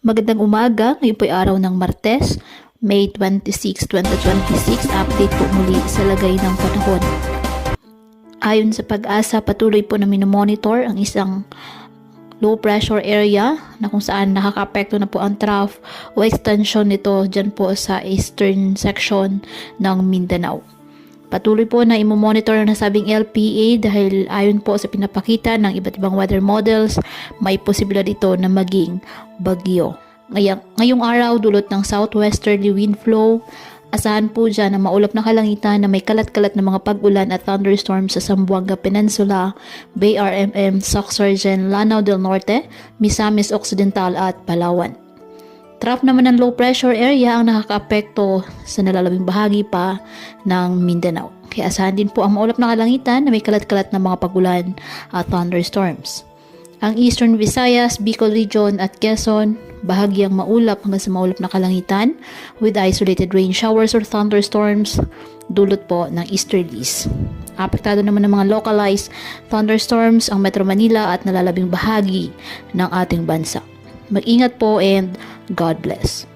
Magandang umaga, ngayon po ay araw ng Martes, May 26, 2026. Update po muli sa lagay ng panahon. Ayon sa Pag-asa, patuloy po na minomonitor ang isang low pressure area na kung saan nakaka-apekto na po ang trough o extension nito dyan po sa eastern section ng Mindanao. Patuloy po na imomonitor na nasabing LPA dahil ayon po sa pinapakita ng iba't ibang weather models, may posibilidad ito na maging bagyo. Ngayong araw, dulot ng southwesterly wind flow, asahan po dyan na maulap na kalangitan na may kalat-kalat na mga pag-ulan at thunderstorms sa Zamboanga Peninsula, Bay RMM, Soc-Sargen, Lanao del Norte, Misamis Occidental at Palawan. Trough naman ng low pressure area ang nakakaapekto sa nalalabing bahagi pa ng Mindanao. Kaya asahan din po ang maulap na kalangitan na may kalat-kalat na mga pagulan at thunderstorms. Ang Eastern Visayas, Bicol Region at Quezon, bahagyang maulap hanggang sa maulap na kalangitan with isolated rain showers or thunderstorms dulot po ng easterlies. Apektado naman ng mga localized thunderstorms ang Metro Manila at nalalabing bahagi ng ating bansa. Mag-ingat po and God bless.